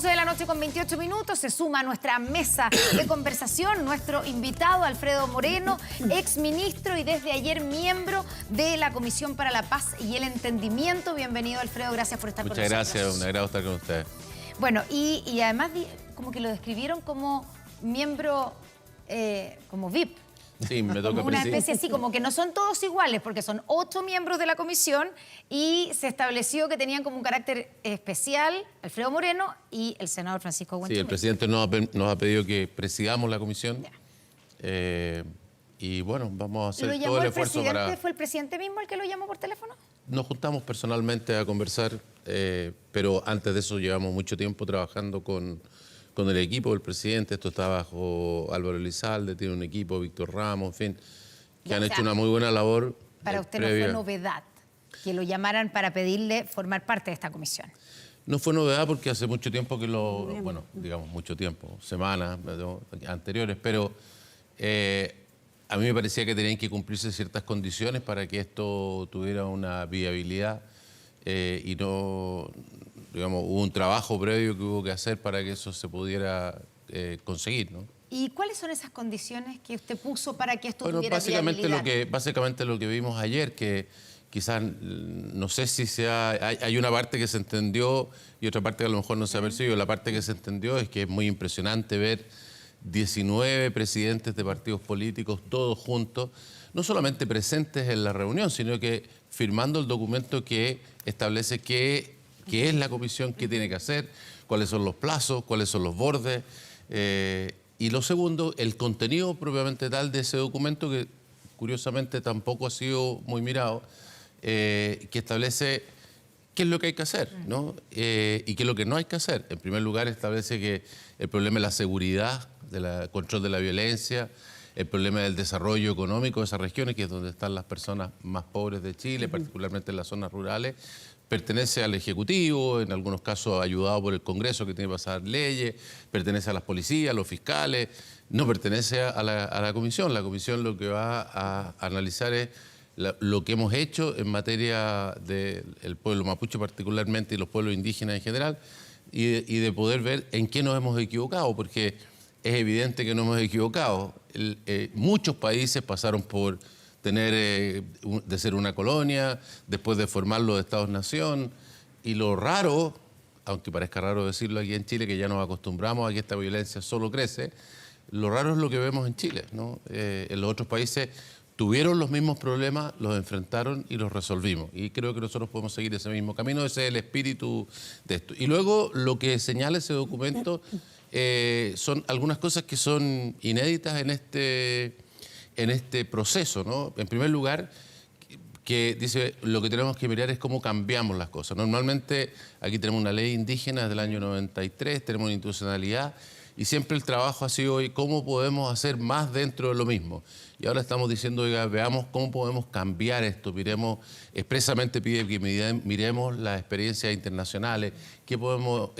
11 de la noche con 28 minutos, se suma a nuestra mesa de conversación nuestro invitado Alfredo Moreno, exministro y desde ayer miembro de la Comisión para la Paz y el Entendimiento. Bienvenido, Alfredo, gracias por estar con nosotros. Muchas gracias, un agrado estar con ustedes. Bueno, y además como que lo describieron como miembro, como VIP. Sí, me toca como una presidir. especie así, como que no son todos iguales, porque son 8 miembros de la comisión y se estableció que tenían como un carácter especial Alfredo Moreno y el senador Francisco Huenchumillo. Sí, el presidente nos ha pedido que presidamos la comisión. Y bueno, vamos a hacer todo el esfuerzo para... ¿Fue el presidente mismo el que lo llamó por teléfono? Nos juntamos personalmente a conversar, pero antes de eso llevamos mucho tiempo trabajando con el equipo del presidente. Esto está bajo Álvaro Elizalde, tiene un equipo, Víctor Ramos, en fin, que han hecho una muy buena labor. Para usted no fue novedad que lo llamaran para pedirle formar parte de esta comisión. No fue novedad porque hace mucho tiempo que bueno, digamos mucho tiempo, semanas anteriores, pero a mí me parecía que tenían que cumplirse ciertas condiciones para que esto tuviera una viabilidad y no, digamos, hubo un trabajo previo que hubo que hacer para que eso se pudiera conseguir, ¿no? ¿Y cuáles son esas condiciones que usted puso para que esto tuviera básicamente viabilidad? Básicamente lo que vimos ayer, que quizás, no sé si hay una parte que se entendió y otra parte que a lo mejor no se ha percibido. La parte que se entendió es que es muy impresionante ver 19 presidentes de partidos políticos, todos juntos, no solamente presentes en la reunión, sino que firmando el documento que establece qué es la comisión, qué tiene que hacer, cuáles son los plazos, cuáles son los bordes. Y lo segundo, el contenido propiamente tal de ese documento, que curiosamente tampoco ha sido muy mirado, que establece qué es lo que hay que hacer, ¿no? Y qué es lo que no hay que hacer. En primer lugar, establece que el problema es la seguridad, del control de la violencia, el problema del desarrollo económico de esas regiones, que es donde están las personas más pobres de Chile, particularmente en las zonas rurales, pertenece al Ejecutivo, en algunos casos ayudado por el Congreso, que tiene que pasar leyes, pertenece a las policías, a los fiscales, no pertenece a la Comisión. La Comisión lo que va a analizar es lo que hemos hecho en materia del pueblo mapuche particularmente y los pueblos indígenas en general, y de poder ver en qué nos hemos equivocado, porque es evidente que nos hemos equivocado. Muchos países pasaron por de ser una colonia, después de formar los Estados-nación, y lo raro, aunque parezca raro decirlo aquí en Chile, que ya nos acostumbramos a que esta violencia solo crece, lo raro es lo que vemos en Chile, ¿no? En los otros países tuvieron los mismos problemas, los enfrentaron y los resolvimos. Y creo que nosotros podemos seguir ese mismo camino, ese es el espíritu de esto. Y luego lo que señala ese documento son algunas cosas que son inéditas en este proceso, ¿no? En primer lugar, que dice, lo que tenemos que mirar es cómo cambiamos las cosas. Normalmente aquí tenemos una ley indígena del año 93, tenemos una institucionalidad, y siempre el trabajo ha sido hoy cómo podemos hacer más dentro de lo mismo. Y ahora estamos diciendo, oiga, veamos cómo podemos cambiar esto. Miremos, expresamente pide que miremos las experiencias internacionales, qué podemos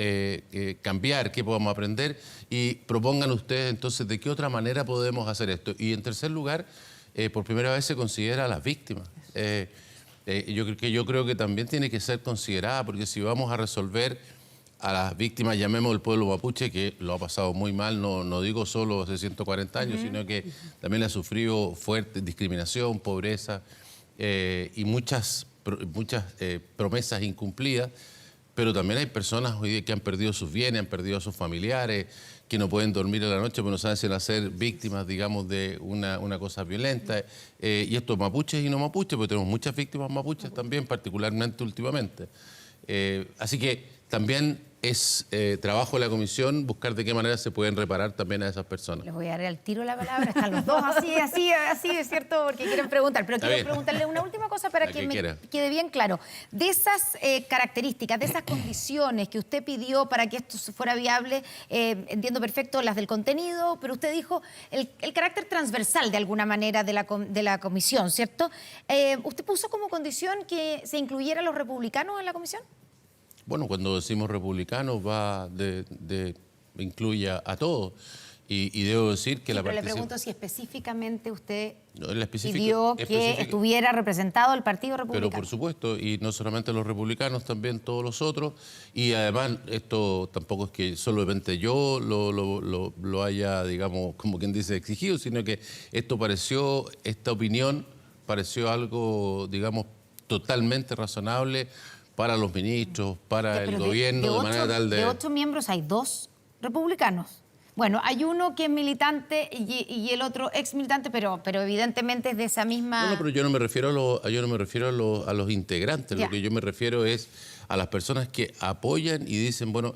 cambiar, qué podemos aprender, y propongan ustedes entonces de qué otra manera podemos hacer esto. Y en tercer lugar, por primera vez se considera a las víctimas. Yo creo que también tiene que ser considerada, porque si vamos a resolver a las víctimas, llamemos el pueblo mapuche, que lo ha pasado muy mal, no digo solo hace 140 años, sino que también ha sufrido fuerte discriminación, pobreza y muchas promesas incumplidas, pero también hay personas hoy día que han perdido sus bienes, han perdido a sus familiares, que no pueden dormir en la noche, pero no saben si van a ser víctimas, digamos, de una cosa violenta. Y esto mapuches y no mapuches, porque tenemos muchas víctimas mapuches también, particularmente últimamente. Así que también es trabajo de la comisión buscar de qué manera se pueden reparar también a esas personas. Les voy a dar al tiro la palabra, están los dos así, es cierto, porque quieren preguntar. Pero quiero preguntarle una última cosa para que me quede bien claro. De esas características, de esas condiciones que usted pidió para que esto fuera viable, entiendo perfecto las del contenido, pero usted dijo el carácter transversal de alguna manera de la comisión, ¿cierto? ¿Usted puso como condición que se incluyera a los republicanos en la comisión? Bueno, cuando decimos republicanos incluye a todos. Y debo decir que sí, pero le pregunto si específicamente usted pidió que estuviera representado el Partido Republicano. Pero por supuesto, y no solamente los republicanos, también todos los otros. Y además, esto tampoco es que solamente yo lo haya, digamos, como quien dice, exigido, sino que esta opinión pareció algo, digamos, totalmente razonable para los ministros, para el gobierno, de manera tal de... De 8 miembros hay 2 republicanos. Bueno, hay uno que es militante y el otro ex militante, pero evidentemente es de esa misma... No, pero yo no me refiero a los integrantes. Ya. Lo que yo me refiero es a las personas que apoyan y dicen, bueno,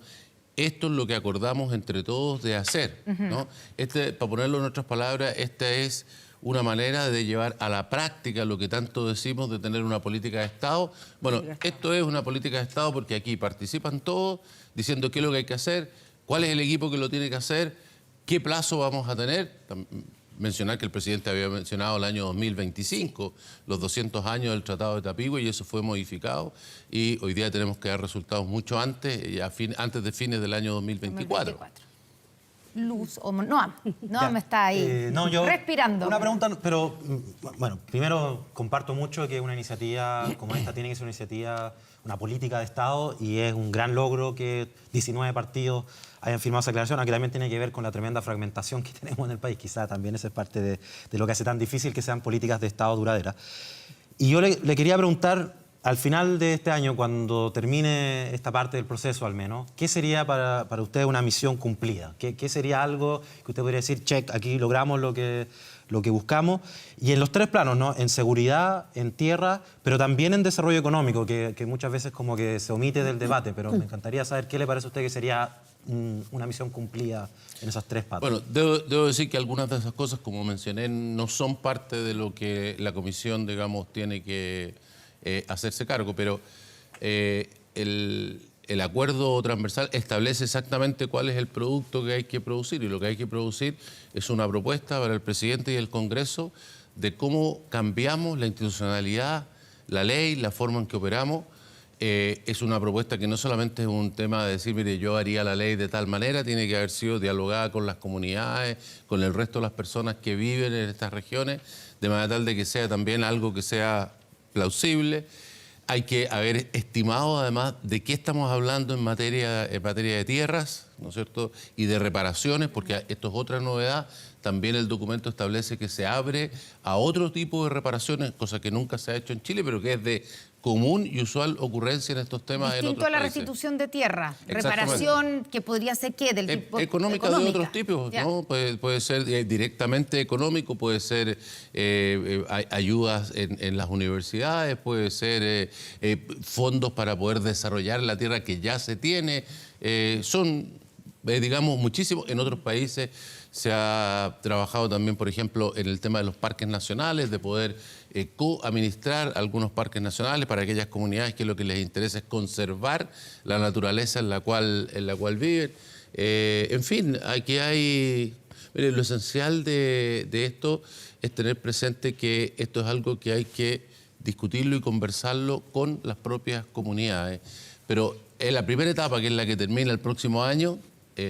esto es lo que acordamos entre todos de hacer, ¿no? Para ponerlo en otras palabras, esta es una manera de llevar a la práctica lo que tanto decimos de tener una política de Estado. Bueno, esto es una política de Estado porque aquí participan todos diciendo qué es lo que hay que hacer, cuál es el equipo que lo tiene que hacer, qué plazo vamos a tener. Mencionar que el presidente había mencionado el año 2025, los 200 años del Tratado de Tapigüe, y eso fue modificado. Y hoy día tenemos que dar resultados mucho antes, antes de fines del año 2024. Luz, o Noam me está ahí respirando. Una pregunta, pero bueno, primero comparto mucho que una iniciativa como esta tiene que ser una iniciativa, una política de Estado, y es un gran logro que 19 partidos hayan firmado esa declaración, aunque también tiene que ver con la tremenda fragmentación que tenemos en el país. Quizá también esa es parte de lo que hace tan difícil que sean políticas de Estado duraderas. Y yo le quería preguntar, al final de este año, cuando termine esta parte del proceso al menos, ¿qué sería para usted una misión cumplida? ¿Qué sería algo que usted podría decir, check, aquí logramos lo que buscamos? Y en los 3 planos, ¿no? En seguridad, en tierra, pero también en desarrollo económico, que muchas veces como que se omite del debate, pero me encantaría saber qué le parece a usted que sería una misión cumplida en esas 3 patas. Bueno, debo decir que algunas de esas cosas, como mencioné, no son parte de lo que la comisión, digamos, tiene que hacerse cargo, pero el acuerdo transversal establece exactamente cuál es el producto que hay que producir, y lo que hay que producir es una propuesta para el presidente y el Congreso de cómo cambiamos la institucionalidad, la ley, la forma en que operamos. Es una propuesta que no solamente es un tema de decir, mire, yo haría la ley de tal manera, tiene que haber sido dialogada con las comunidades, con el resto de las personas que viven en estas regiones, de manera tal de que sea también algo que sea plausible. Hay que haber estimado además de qué estamos hablando en materia de tierras, ¿no es cierto?, y de reparaciones, porque esto es otra novedad. También el documento establece que se abre a otro tipo de reparaciones, cosa que nunca se ha hecho en Chile, pero que es de común y usual ocurrencia en estos temas en otros países. Distinto a la restitución de tierra, reparación que podría ser ¿qué? Del tipo económica de otros tipos, ¿no? Puede ser directamente económico, puede ser ayudas en las universidades, puede ser fondos para poder desarrollar la tierra que ya se tiene. Son, digamos, muchísimos. En otros países se ha trabajado también, por ejemplo, en el tema de los parques nacionales, de poder co-administrar algunos parques nacionales para aquellas comunidades que lo que les interesa es conservar la naturaleza en la cual viven. En fin, aquí hay... Mire, lo esencial de esto es tener presente que esto es algo que hay que discutirlo y conversarlo con las propias comunidades. Pero en la primera etapa, que es la que termina el próximo año,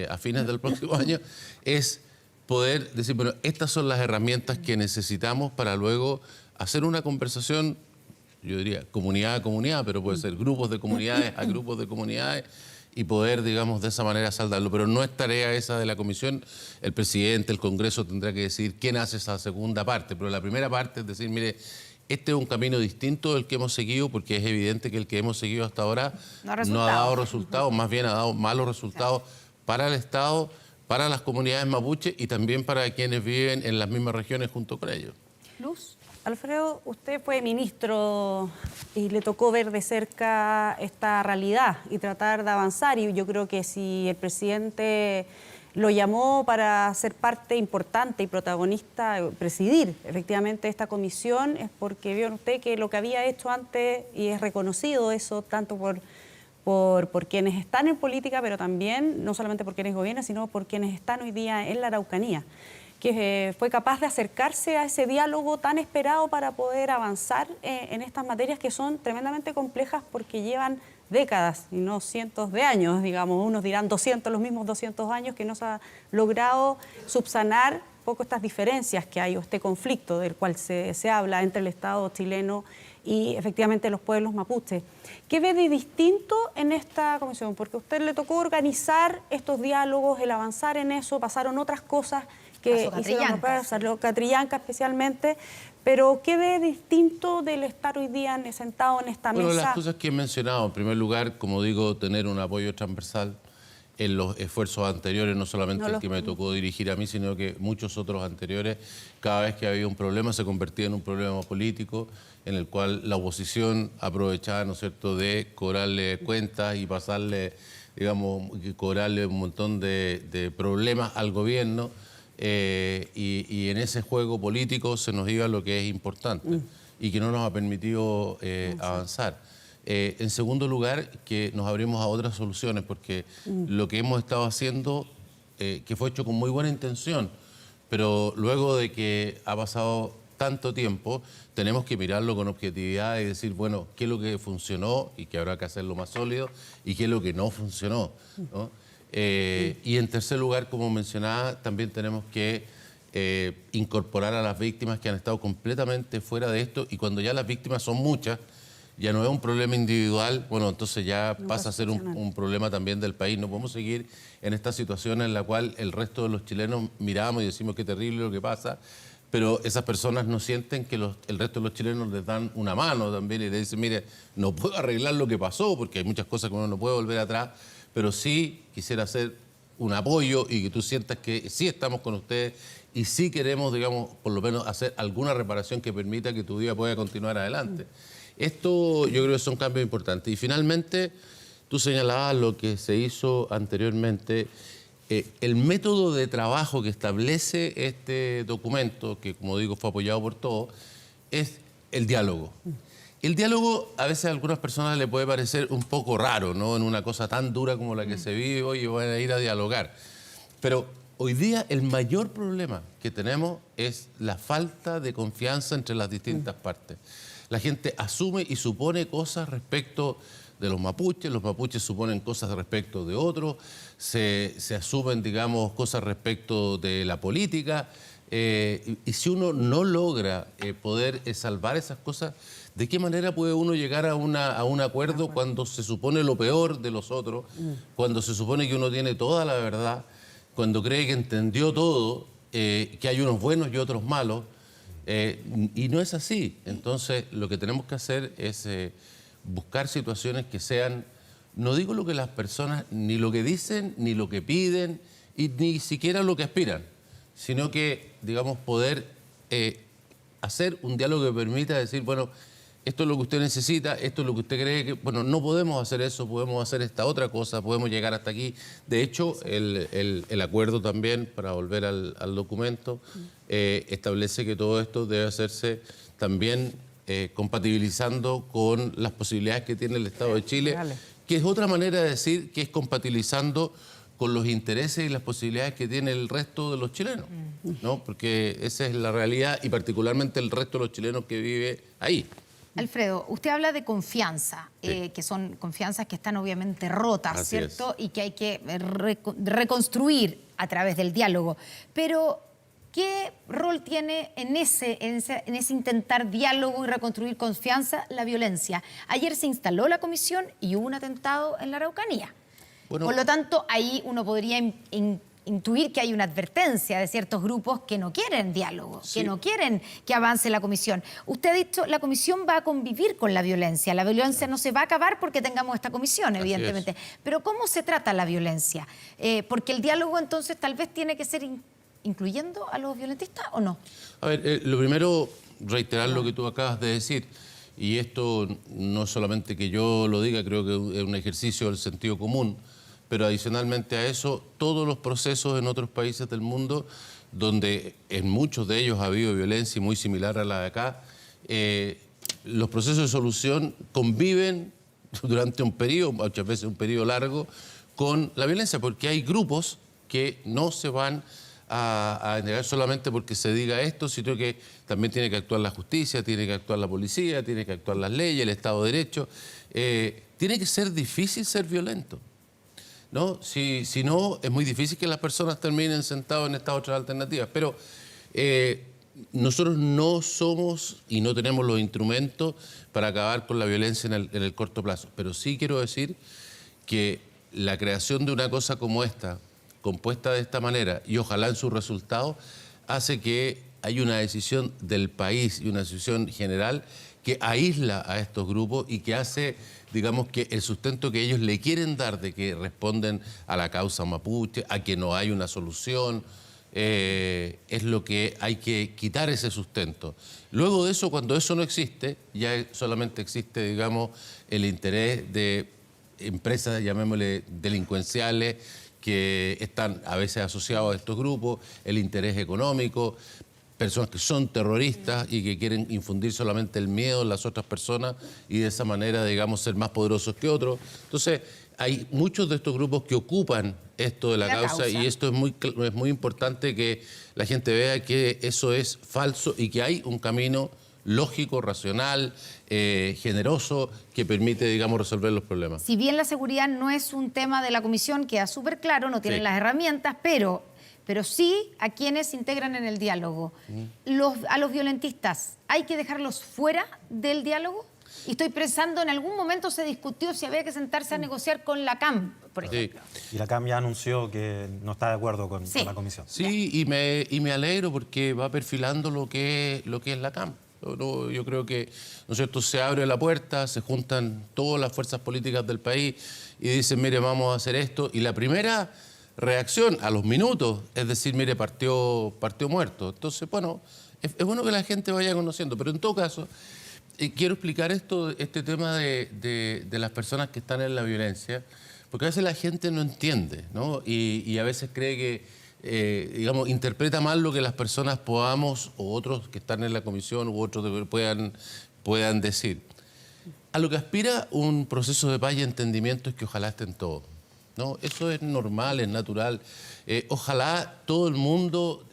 a fines del próximo año, es poder decir, bueno, estas son las herramientas que necesitamos para luego hacer una conversación, yo diría, comunidad a comunidad, pero puede ser grupos de comunidades a grupos de comunidades, y poder, digamos, de esa manera saldarlo. Pero no es tarea esa de la comisión. El presidente, el Congreso tendrá que decidir quién hace esa segunda parte. Pero la primera parte es decir, mire, este es un camino distinto del que hemos seguido, porque es evidente que el que hemos seguido hasta ahora no ha dado resultados, más bien ha dado malos resultados para el Estado, para las comunidades mapuche y también para quienes viven en las mismas regiones junto con ellos. Luz. Alfredo, usted fue ministro y le tocó ver de cerca esta realidad y tratar de avanzar, y yo creo que si el presidente lo llamó para ser parte importante y protagonista, presidir efectivamente esta comisión, es porque vio usted que lo que había hecho antes, y es reconocido eso tanto por quienes están en política, pero también no solamente por quienes gobiernan, sino por quienes están hoy día en la Araucanía, que fue capaz de acercarse a ese diálogo tan esperado para poder avanzar en estas materias que son tremendamente complejas porque llevan décadas y no cientos de años, digamos. Unos dirán 200, los mismos 200 años que no se ha logrado subsanar un poco estas diferencias que hay o este conflicto del cual se habla entre el Estado chileno y efectivamente los pueblos mapuches. ¿Qué ve de distinto en esta comisión? Porque a usted le tocó organizar estos diálogos, el avanzar en eso, pasaron otras cosas que hicieron Catrillanca especialmente, pero ¿qué ve distinto del estar hoy día sentado en esta mesa? Bueno, las cosas que he mencionado, en primer lugar, como digo, tener un apoyo transversal en los esfuerzos anteriores, no solamente el que me tocó dirigir a mí, sino que muchos otros anteriores, cada vez que había un problema se convertía en un problema político en el cual la oposición aprovechaba, ¿no es cierto?, de cobrarle cuentas y pasarle, digamos, cobrarle un montón de problemas al gobierno y en ese juego político se nos iba lo que es importante y que no nos ha permitido avanzar. En segundo lugar, que nos abrimos a otras soluciones, porque lo que hemos estado haciendo, que fue hecho con muy buena intención, pero luego de que ha pasado tanto tiempo, tenemos que mirarlo con objetividad y decir, bueno, qué es lo que funcionó y que habrá que hacerlo más sólido y qué es lo que no funcionó, ¿no? Y en tercer lugar, como mencionaba, también tenemos que incorporar a las víctimas que han estado completamente fuera de esto, y cuando ya las víctimas son muchas, ya no es un problema individual, bueno, entonces ya pasa a ser un problema también del país. No podemos seguir en esta situación en la cual el resto de los chilenos miramos y decimos qué terrible lo que pasa, pero esas personas no sienten que el resto de los chilenos les dan una mano también y le dicen, mire, no puedo arreglar lo que pasó, porque hay muchas cosas que uno no puede volver atrás, pero sí quisiera hacer un apoyo y que tú sientas que sí estamos con ustedes y sí queremos, digamos, por lo menos hacer alguna reparación que permita que tu vida pueda continuar adelante. Esto yo creo que son cambios importantes. Y finalmente, tú señalabas lo que se hizo anteriormente. El método de trabajo que establece este documento, que como digo fue apoyado por todos, es el diálogo. El diálogo a veces a algunas personas le puede parecer un poco raro, ¿no? En una cosa tan dura como la que se vive hoy y van a ir a dialogar. Pero hoy día el mayor problema que tenemos es la falta de confianza entre las distintas partes. La gente asume y supone cosas respecto de los mapuches suponen cosas respecto de otros, se asumen, digamos, cosas respecto de la política, y si uno no logra poder salvar esas cosas, ¿de qué manera puede uno llegar a un acuerdo cuando se supone lo peor de los otros, cuando se supone que uno tiene toda la verdad, cuando cree que entendió todo, que hay unos buenos y otros malos? Y no es así. Entonces, lo que tenemos que hacer es buscar situaciones que sean, no digo lo que las personas, ni lo que dicen, ni lo que piden, y ni siquiera lo que aspiran, sino que, digamos, poder hacer un diálogo que permita decir, bueno, esto es lo que usted necesita, esto es lo que usted cree que... Bueno, no podemos hacer eso, podemos hacer esta otra cosa, podemos llegar hasta aquí. De hecho, el acuerdo también, para volver al documento, establece que todo esto debe hacerse también compatibilizando con las posibilidades que tiene el Estado de Chile, que es otra manera de decir que es compatibilizando con los intereses y las posibilidades que tiene el resto de los chilenos, ¿no? Porque esa es la realidad y particularmente el resto de los chilenos que vive ahí. Alfredo, usted habla de confianza, que son confianzas que están obviamente rotas, Así ¿cierto? es. Y que hay que reconstruir a través del diálogo. Pero, ¿qué rol tiene en ese intentar diálogo y reconstruir confianza la violencia? Ayer se instaló la comisión y hubo un atentado en la Araucanía. Bueno, por lo tanto, ahí uno podría intuir que hay una advertencia de ciertos grupos que no quieren diálogo, sí, que no quieren que avance la comisión. Usted ha dicho, la comisión va a convivir con la violencia no se va a acabar porque tengamos esta comisión, evidentemente. Pero ¿cómo se trata la violencia? Porque el diálogo entonces tal vez tiene que ser incluyendo a los violentistas o no. A ver, lo primero, reiterar lo que tú acabas de decir, y esto no solamente que yo lo diga, creo que es un ejercicio del sentido común, pero adicionalmente a eso, todos los procesos en otros países del mundo, donde en muchos de ellos ha habido violencia muy similar a la de acá, los procesos de solución conviven durante un periodo, muchas veces un periodo largo, con la violencia, porque hay grupos que no se van a entregar solamente porque se diga esto, sino que también tiene que actuar la justicia, tiene que actuar la policía, tiene que actuar las leyes, el Estado de Derecho. Tiene que ser difícil ser violento, ¿no? Si no, es muy difícil que las personas terminen sentadas en estas otras alternativas. Pero nosotros no somos y no tenemos los instrumentos para acabar con la violencia en el corto plazo. Pero sí quiero decir que la creación de una cosa como esta, compuesta de esta manera, y ojalá en su resultado, hace que hay una decisión del país y una decisión general que aísla a estos grupos y que hace, digamos, que el sustento que ellos le quieren dar de que responden a la causa mapuche, a que no hay una solución, es lo que hay que quitar ese sustento. Luego de eso, cuando eso no existe, ya solamente existe, digamos, el interés de empresas, llamémosle delincuenciales, que están a veces asociados a estos grupos, el interés económico, personas que son terroristas y que quieren infundir solamente el miedo en las otras personas y de esa manera, digamos, ser más poderosos que otros. Entonces, hay muchos de estos grupos que ocupan esto de la causa y esto es muy importante que la gente vea que eso es falso y que hay un camino lógico, racional, generoso, que permite, digamos, resolver los problemas. Si bien la seguridad no es un tema de la comisión, queda súper claro, no tienen las herramientas, pero sí a quienes se integran en el diálogo. A los violentistas, ¿hay que dejarlos fuera del diálogo? Y estoy pensando, en algún momento se discutió si había que sentarse a negociar con la CAM, por ejemplo. Y la CAM ya anunció que no está de acuerdo con la comisión. Sí, y me alegro porque va perfilando lo que es la CAM. Yo creo que, ¿no es cierto?, se abre la puerta, se juntan todas las fuerzas políticas del país y dicen, mire, vamos a hacer esto. Y la primera reacción a los minutos es decir, mire, partió muerto. Entonces, bueno, es bueno que la gente vaya conociendo, pero en todo caso, quiero explicar este tema de las personas que están en la violencia, porque a veces la gente no entiende, ¿no? Y a veces cree que digamos, interpreta mal lo que las personas podamos, o otros que están en la comisión, u otros que puedan decir. A lo que aspira un proceso de paz y entendimiento es que ojalá estén todos, ¿no? Eso es normal, es natural. Ojalá todo el mundo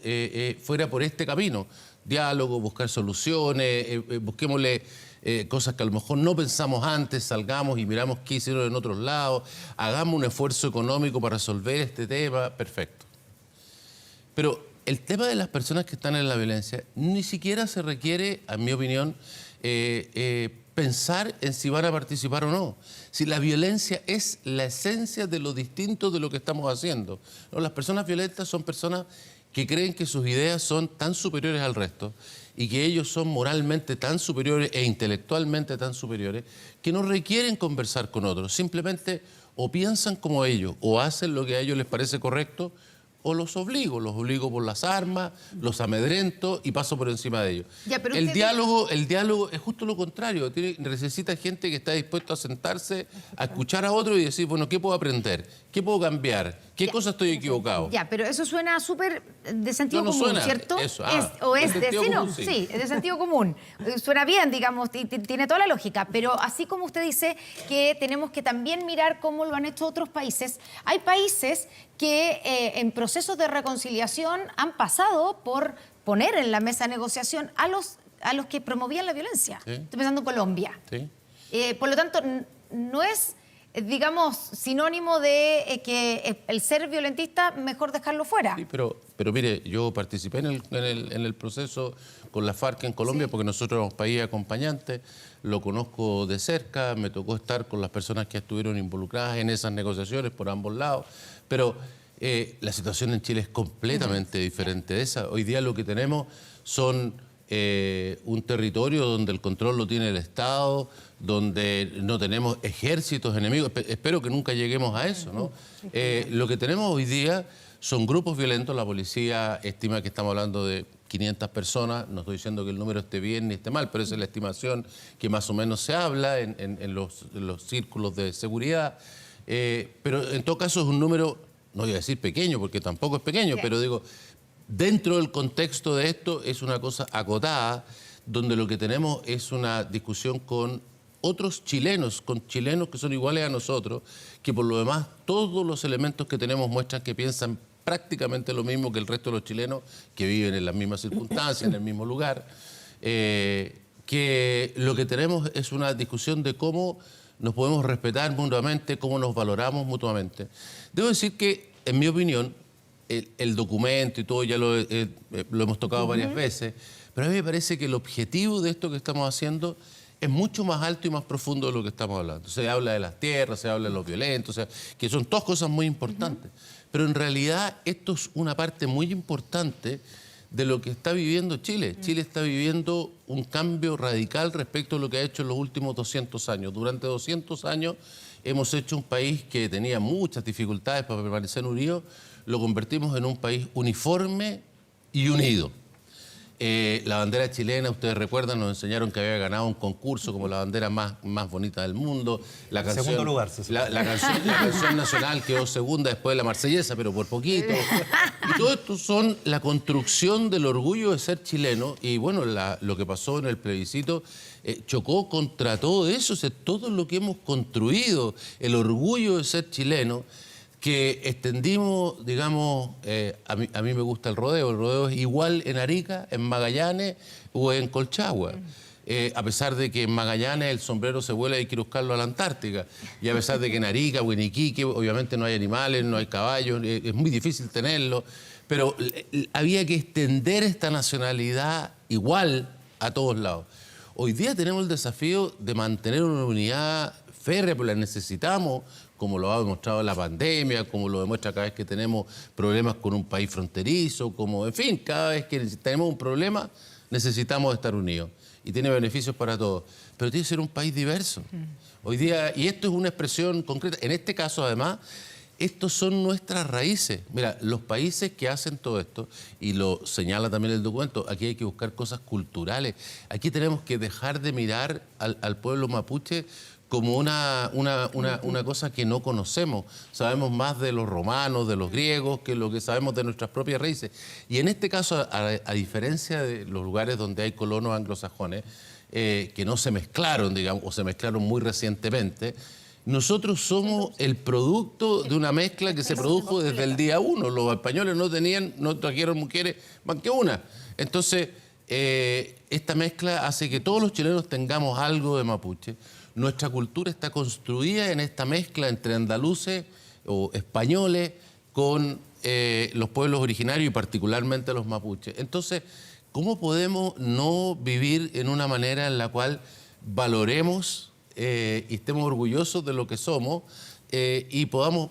fuera por este camino. Diálogo, buscar soluciones, busquémosle cosas que a lo mejor no pensamos antes, salgamos y miramos qué hicieron en otros lados, hagamos un esfuerzo económico para resolver este tema, perfecto. Pero el tema de las personas que están en la violencia, ni siquiera se requiere, en mi opinión, pensar en si van a participar o no. Si la violencia es la esencia de lo distinto de lo que estamos haciendo. ¿No? Las personas violentas son personas que creen que sus ideas son tan superiores al resto y que ellos son moralmente tan superiores e intelectualmente tan superiores que no requieren conversar con otros. Simplemente o piensan como ellos o hacen lo que a ellos les parece correcto, o los obligo por las armas, los amedrento y paso por encima de ellos. Ya, pero el diálogo es justo lo contrario. Necesita gente que está dispuesta a sentarse, a escuchar a otro y decir, bueno, ¿qué puedo aprender? ¿Qué puedo cambiar? ¿Qué cosa estoy equivocado? Ya, pero eso suena súper de sentido común, suena, ¿cierto? Eso, es de sentido común. Suena bien, digamos, tiene toda la lógica, pero así como usted dice que tenemos que también mirar cómo lo han hecho otros países, hay países que en procesos de reconciliación han pasado por poner en la mesa de negociación a los que promovían la violencia. Sí. Estoy pensando en Colombia. Sí. Por lo tanto, no es, digamos, sinónimo de que el ser violentista, mejor dejarlo fuera. Sí, pero mire, yo participé en el proceso con la FARC en Colombia, porque nosotros somos país acompañante, lo conozco de cerca, me tocó estar con las personas que estuvieron involucradas en esas negociaciones por ambos lados, pero la situación en Chile es completamente diferente de esa. Hoy día lo que tenemos son un territorio donde el control lo tiene el Estado, donde no tenemos ejércitos enemigos. Espero que nunca lleguemos a eso, ¿no? Lo que tenemos hoy día son grupos violentos. La policía estima que estamos hablando de 500 personas. No estoy diciendo que el número esté bien ni esté mal, pero esa es la estimación que más o menos se habla en los círculos de seguridad. Pero en todo caso es un número, no voy a decir pequeño, porque tampoco es pequeño, pero digo, dentro del contexto de esto es una cosa acotada, donde lo que tenemos es una discusión con otros chilenos, con chilenos que son iguales a nosotros, que por lo demás todos los elementos que tenemos muestran que piensan prácticamente lo mismo que el resto de los chilenos que viven en las mismas circunstancias, en el mismo lugar. Que lo que tenemos es una discusión de cómo nos podemos respetar mutuamente, cómo nos valoramos mutuamente. Debo decir que, en mi opinión, el documento y todo ya lo hemos tocado varias veces, pero a mí me parece que el objetivo de esto que estamos haciendo es mucho más alto y más profundo de lo que estamos hablando. Se habla de las tierras, se habla de los violentos, o sea, que son todas cosas muy importantes. Pero en realidad esto es una parte muy importante de lo que está viviendo Chile. Chile está viviendo un cambio radical respecto a lo que ha hecho en los últimos 200 años. Durante 200 años hemos hecho un país que tenía muchas dificultades para permanecer unido, lo convertimos en un país uniforme y unido. La bandera chilena, ustedes recuerdan, nos enseñaron que había ganado un concurso como la bandera más bonita del mundo. La canción, segundo lugar. La canción nacional quedó segunda después de la marsellesa, pero por poquito. Y todo esto son la construcción del orgullo de ser chileno. Y bueno, lo que pasó en el plebiscito chocó contra todo eso. O sea, todo lo que hemos construido, el orgullo de ser chileno, que extendimos, digamos, a mí me gusta el rodeo es igual en Arica, en Magallanes o en Colchagua. A pesar de que en Magallanes el sombrero se vuela y hay que buscarlo a la Antártica. Y a pesar de que en Arica o en Iquique obviamente no hay animales, no hay caballos, es muy difícil tenerlo. Pero había que extender esta nacionalidad igual a todos lados. Hoy día tenemos el desafío de mantener una unidad férrea, pero la necesitamos, como lo ha demostrado la pandemia, como lo demuestra cada vez que tenemos problemas con un país fronterizo, como, en fin, cada vez que tenemos un problema necesitamos estar unidos. Y tiene beneficios para todos. Pero tiene que ser un país diverso. Hoy día, y esto es una expresión concreta, en este caso además, estos son nuestras raíces. Mira, los países que hacen todo esto, y lo señala también el documento, aquí hay que buscar cosas culturales. Aquí tenemos que dejar de mirar al pueblo mapuche como una cosa que no conocemos. Sabemos más de los romanos, de los griegos, que lo que sabemos de nuestras propias raíces. Y en este caso, a diferencia de los lugares donde hay colonos anglosajones, que no se mezclaron, digamos, o se mezclaron muy recientemente, nosotros somos el producto de una mezcla que se produjo desde el día 1. Los españoles no trajeron mujeres más que una. Entonces, esta mezcla hace que todos los chilenos tengamos algo de mapuche. Nuestra cultura está construida en esta mezcla entre andaluces o españoles con los pueblos originarios y particularmente los mapuches. Entonces, ¿cómo podemos no vivir en una manera en la cual valoremos y estemos orgullosos de lo que somos y podamos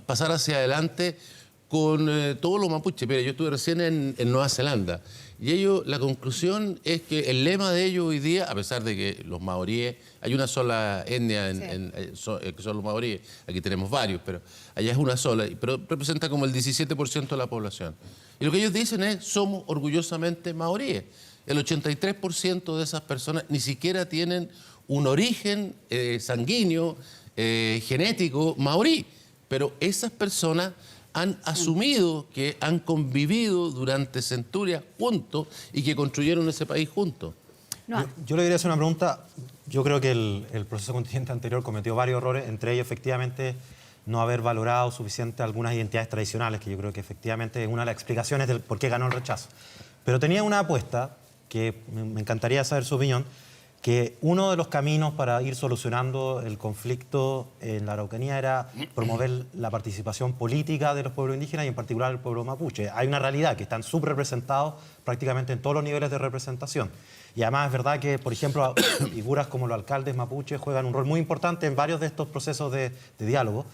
pasar hacia adelante con todos los mapuches? Mira, yo estuve recién en Nueva Zelanda. Y la conclusión es que el lema de ellos hoy día, a pesar de que los maoríes, hay una sola etnia que son los maoríes, aquí tenemos varios, pero allá es una sola, pero representa como el 17% de la población. Y lo que ellos dicen es, somos orgullosamente maoríes. El 83% de esas personas ni siquiera tienen un origen sanguíneo, genético maorí, pero esas personas han asumido que han convivido durante centurias juntos y que construyeron ese país juntos. No. Yo le quería hacer una pregunta. Yo creo que el proceso constituyente anterior cometió varios errores, entre ellos efectivamente no haber valorado suficiente algunas identidades tradicionales, que yo creo que efectivamente es una de las explicaciones del por qué ganó el rechazo. Pero tenía una apuesta que me encantaría saber su opinión, que uno de los caminos para ir solucionando el conflicto en la Araucanía era promover la participación política de los pueblos indígenas y en particular el pueblo mapuche. Hay una realidad que están subrepresentados prácticamente en todos los niveles de representación. Y además es verdad que, por ejemplo, figuras como los alcaldes mapuches juegan un rol muy importante en varios de estos procesos de diálogo.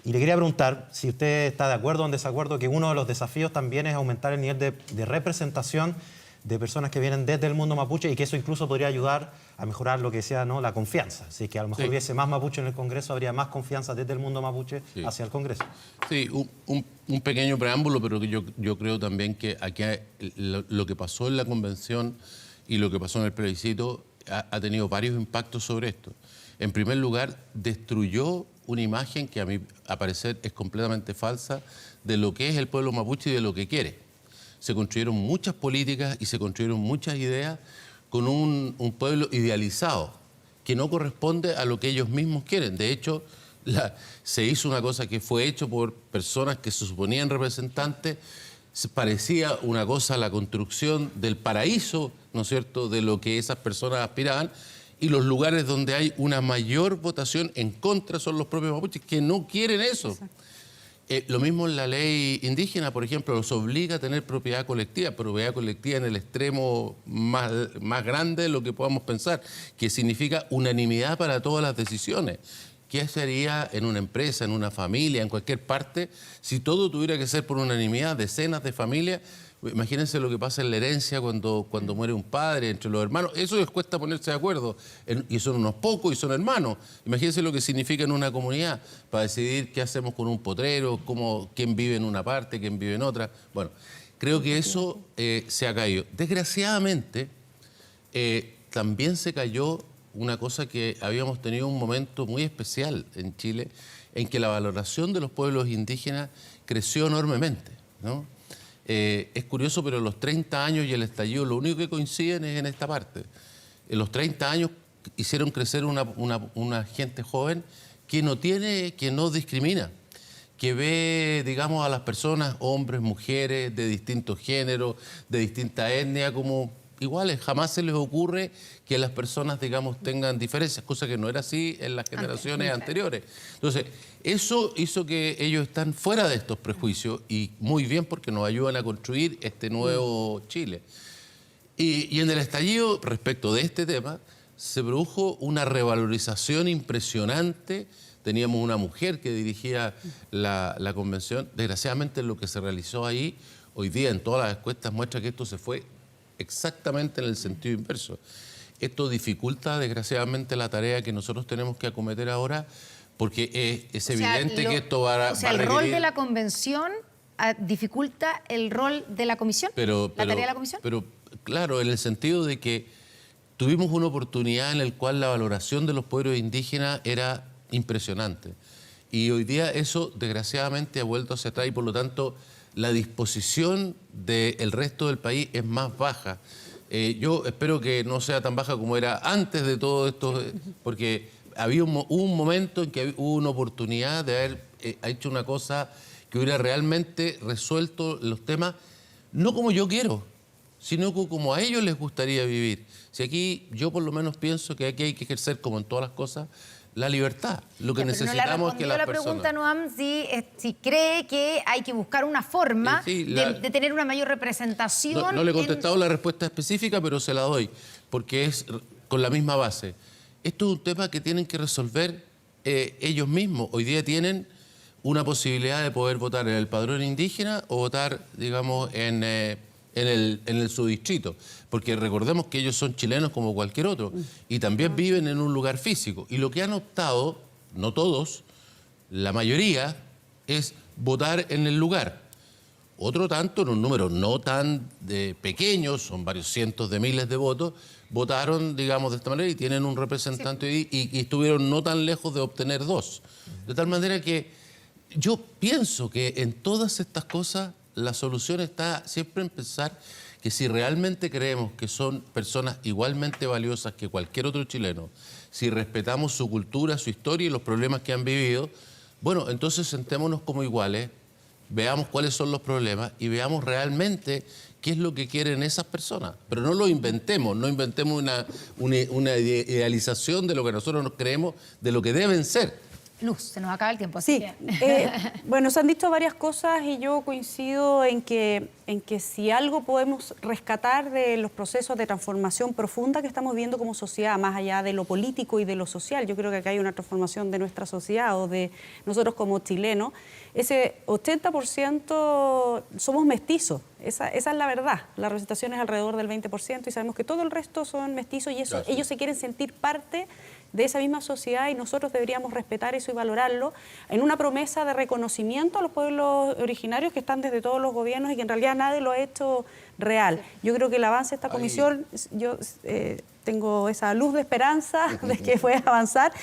Y le quería preguntar si usted está de acuerdo o en desacuerdo que uno de los desafíos también es aumentar el nivel de representación de personas que vienen desde el mundo mapuche y que eso incluso podría ayudar a mejorar lo que sea, ¿no?, la confianza. Así que a lo mejor hubiese más mapuche en el Congreso, habría más confianza desde el mundo mapuche hacia el Congreso. Sí, un pequeño preámbulo, pero que yo creo también que aquí lo que pasó en la convención y lo que pasó en el plebiscito ha tenido varios impactos sobre esto. En primer lugar, destruyó una imagen que a mi parecer es completamente falsa de lo que es el pueblo mapuche y de lo que quiere. Se construyeron muchas políticas y se construyeron muchas ideas con un pueblo idealizado que no corresponde a lo que ellos mismos quieren. De hecho, se hizo una cosa que fue hecho por personas que se suponían representantes, parecía una cosa la construcción del paraíso, ¿no es cierto?, de lo que esas personas aspiraban, y los lugares donde hay una mayor votación en contra son los propios mapuches, que no quieren eso. Lo mismo en la ley indígena, por ejemplo, los obliga a tener propiedad colectiva en el extremo más grande de lo que podamos pensar, que significa unanimidad para todas las decisiones. ¿Qué sería en una empresa, en una familia, en cualquier parte, si todo tuviera que ser por unanimidad, decenas de familias? Imagínense lo que pasa en la herencia cuando muere un padre, entre los hermanos. Eso les cuesta ponerse de acuerdo. Y son unos pocos y son hermanos. Imagínense lo que significa en una comunidad para decidir qué hacemos con un potrero, quién vive en una parte, quién vive en otra. Bueno, creo que eso se ha caído. Desgraciadamente, también se cayó una cosa que habíamos tenido un momento muy especial en Chile, en que la valoración de los pueblos indígenas creció enormemente, ¿no? Es curioso, pero los 30 años y el estallido, lo único que coinciden es en esta parte. En los 30 años hicieron crecer una gente joven que no discrimina, que ve, digamos, a las personas, hombres, mujeres, de distintos géneros, de distinta etnia, como iguales. Jamás se les ocurre que las personas, digamos, tengan diferencias, cosa que no era así en las generaciones anteriores. Entonces, eso hizo que ellos están fuera de estos prejuicios, y muy bien, porque nos ayudan a construir este nuevo Chile. Y en el estallido, respecto de este tema, se produjo una revalorización impresionante. Teníamos una mujer que dirigía la convención. Desgraciadamente, lo que se realizó ahí, hoy día en todas las encuestas, muestra que esto se fue exactamente en el sentido inverso. Esto dificulta, desgraciadamente, la tarea que nosotros tenemos que acometer ahora, porque es evidente que esto va a requerir... el rol de la convención dificulta el rol de la comisión, la tarea de la comisión. Pero, claro, en el sentido de que tuvimos una oportunidad en la cual la valoración de los pueblos indígenas era impresionante. Y hoy día eso, desgraciadamente, ha vuelto hacia atrás, y por lo tanto la disposición del resto del país es más baja. Yo espero que no sea tan baja como era antes de todo esto, porque había un momento en que hubo una oportunidad de haber hecho una cosa que hubiera realmente resuelto los temas, no como yo quiero, sino como a ellos les gustaría vivir. Si aquí yo por lo menos pienso que aquí hay que ejercer, como en todas las cosas, la libertad. Lo que necesitamos es que las personas... la pregunta, Noam, si cree que hay que buscar una forma de tener una mayor representación. No le he contestado la respuesta específica, pero se la doy, porque es con la misma base. Esto es un tema que tienen que resolver ellos mismos. Hoy día tienen una posibilidad de poder votar en el padrón indígena o votar, digamos, en el subdistrito, porque recordemos que ellos son chilenos como cualquier otro y también viven en un lugar físico. Y lo que han optado, no todos, la mayoría, es votar en el lugar. Otro tanto, en un número no tan pequeño, son varios cientos de miles de votos, votaron, digamos, de esta manera y tienen un representante y estuvieron no tan lejos de obtener 2. De tal manera que yo pienso que en todas estas cosas la solución está siempre en pensar que si realmente creemos que son personas igualmente valiosas que cualquier otro chileno, si respetamos su cultura, su historia y los problemas que han vivido, bueno, entonces sentémonos como iguales, veamos cuáles son los problemas y veamos realmente qué es lo que quieren esas personas. Pero no lo inventemos, no inventemos una idealización de lo que nosotros creemos, de lo que deben ser. Luz, se nos acaba el tiempo. Sí, bueno, se han dicho varias cosas y yo coincido en que si algo podemos rescatar de los procesos de transformación profunda que estamos viendo como sociedad, más allá de lo político y de lo social, yo creo que acá hay una transformación de nuestra sociedad o de nosotros como chilenos. Ese 80% somos mestizos, esa es la verdad. La representación es alrededor del 20% y sabemos que todo el resto son mestizos y eso, ellos se quieren sentir parte de esa misma sociedad y nosotros deberíamos respetar eso y valorarlo en una promesa de reconocimiento a los pueblos originarios que están desde todos los gobiernos y que en realidad nadie lo ha hecho real. Yo creo que el avance de esta comisión, yo tengo esa luz de esperanza de que pueda avanzar,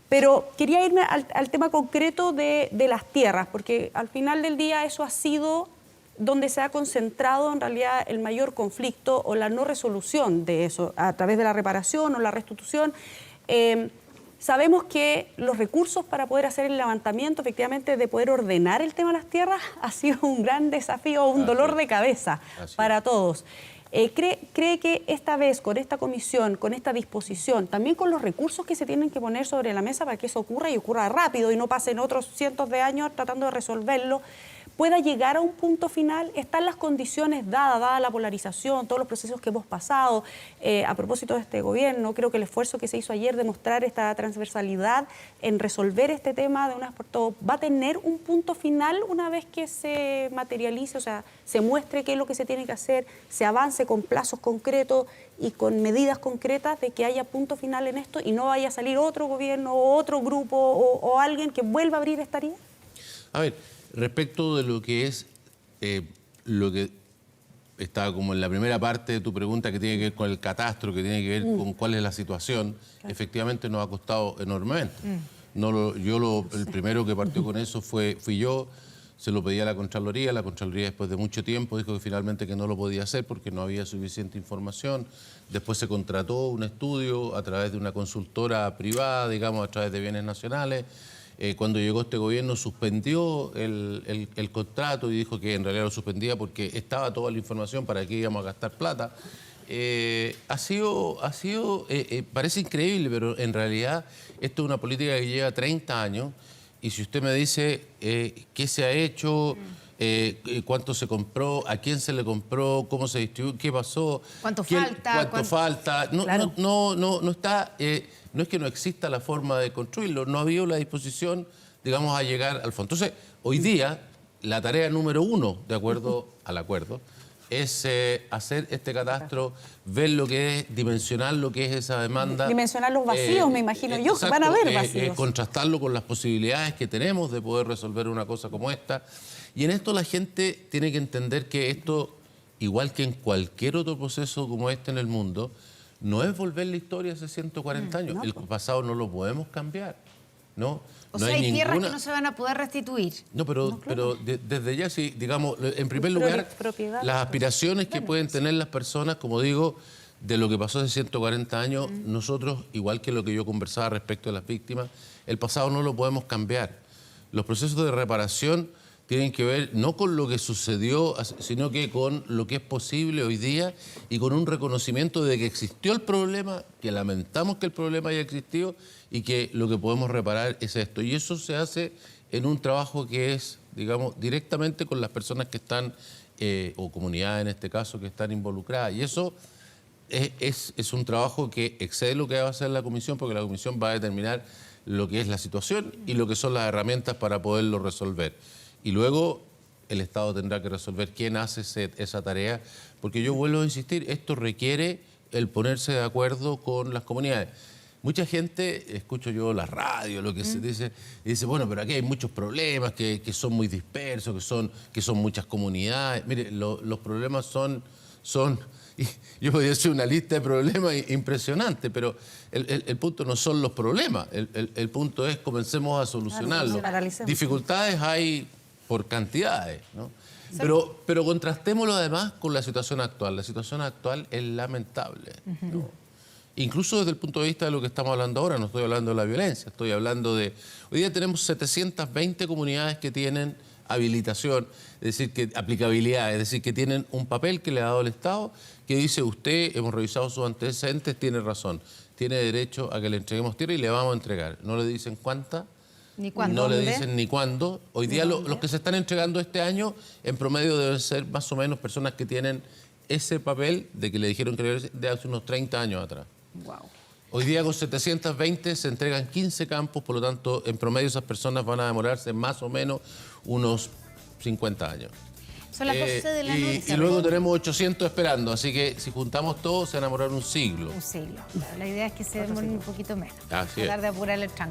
pero quería irme al tema concreto de las tierras, porque al final del día eso ha sido donde se ha concentrado en realidad el mayor conflicto o la no resolución de eso, a través de la reparación o la restitución. Sabemos que los recursos para poder hacer el levantamiento, efectivamente, de poder ordenar el tema de las tierras, ha sido un gran desafío, un dolor de cabeza para todos. ¿Cree que esta vez, con esta comisión, con esta disposición, también con los recursos que se tienen que poner sobre la mesa para que eso ocurra y ocurra rápido y no pasen otros cientos de años tratando de resolverlo, pueda llegar a un punto final? ¿Están las condiciones dadas, dada la polarización, todos los procesos que hemos pasado? A propósito de este gobierno, creo que el esfuerzo que se hizo ayer de mostrar esta transversalidad en resolver este tema de una vez por todas, ¿va a tener un punto final una vez que se materialice, o sea, se muestre qué es lo que se tiene que hacer, se avance con plazos concretos y con medidas concretas de que haya punto final en esto y no vaya a salir otro gobierno o otro grupo o alguien que vuelva a abrir esta herida? A ver, respecto de lo que es lo que está como en la primera parte de tu pregunta, que tiene que ver con el catastro, que tiene que ver con cuál es la situación, efectivamente nos ha costado enormemente. El primero que partió con eso fui yo, se lo pedí a la Contraloría después de mucho tiempo dijo que finalmente que no lo podía hacer porque no había suficiente información. Después se contrató un estudio a través de una consultora privada, digamos, a través de Bienes Nacionales. Cuando llegó este gobierno suspendió el contrato y dijo que en realidad lo suspendía porque estaba toda la información para qué íbamos a gastar plata. Parece increíble, pero en realidad esto es una política que lleva 30 años y si usted me dice qué se ha hecho, cuánto se compró, a quién se le compró, cómo se distribuyó, qué pasó, cuánto falta. No está... no es que no exista la forma de construirlo, no ha habido la disposición, digamos, a llegar al fondo. Entonces, hoy día, la tarea número 1, de acuerdo al acuerdo, es hacer este catastro, ver lo que es, dimensionar lo que es esa demanda. Dimensionar los vacíos, me imagino yo, que van a haber vacíos. Contrastarlo con las posibilidades que tenemos de poder resolver una cosa como esta. Y en esto la gente tiene que entender que esto, igual que en cualquier otro proceso como este en el mundo, no es volver la historia hace 140 años. El pasado no lo podemos cambiar, ¿no? O sea, hay tierras que no se van a poder restituir. No, pero desde ya sí, digamos, en primer lugar, las aspiraciones que pueden tener las personas, como digo, de lo que pasó hace 140 años, nosotros, igual que lo que yo conversaba respecto a las víctimas, el pasado no lo podemos cambiar. Los procesos de reparación tienen que ver no con lo que sucedió, sino que con lo que es posible hoy día y con un reconocimiento de que existió el problema, que lamentamos que el problema haya existido y que lo que podemos reparar es esto. Y eso se hace en un trabajo que es, digamos, directamente con las personas que están, o comunidades en este caso, que están involucradas. Y eso es un trabajo que excede lo que va a hacer la comisión, porque la comisión va a determinar lo que es la situación y lo que son las herramientas para poderlo resolver. Y luego el Estado tendrá que resolver quién hace esa tarea, porque yo vuelvo a insistir, esto requiere el ponerse de acuerdo con las comunidades. Mucha gente, escucho yo la radio, lo que se dice, y dice, bueno, pero aquí hay muchos problemas, que son muy dispersos, que son muchas comunidades. Mire, los problemas son yo podría hacer una lista de problemas impresionante, pero el punto no son los problemas, el punto es comencemos a solucionarlos. Dificultades hay por cantidades, ¿no? Pero contrastémoslo además con la situación actual. La situación actual es lamentable, ¿no? Incluso desde el punto de vista de lo que estamos hablando ahora, no estoy hablando de la violencia, estoy hablando de... Hoy día tenemos 720 comunidades que tienen habilitación, es decir, que aplicabilidad, es decir, que tienen un papel que le ha dado el Estado que dice usted, hemos revisado sus antecedentes, tiene razón, tiene derecho a que le entreguemos tierra y le vamos a entregar. No le dicen cuánta, ni cuándo, no le dicen ni cuándo. Hoy día los que se están entregando este año, en promedio deben ser más o menos personas que tienen ese papel de que le dijeron que de hace unos 30 años atrás. Wow. Hoy día con 720 se entregan 15 campos, por lo tanto, en promedio esas personas van a demorarse más o menos unos 50 años. Son las 12 de la noche. Y luego tenemos 800 esperando, así que si juntamos todos se van a demorar un siglo. Un siglo. La idea es que se demoren un poquito menos. Así es. Tratar de apurar el tranco.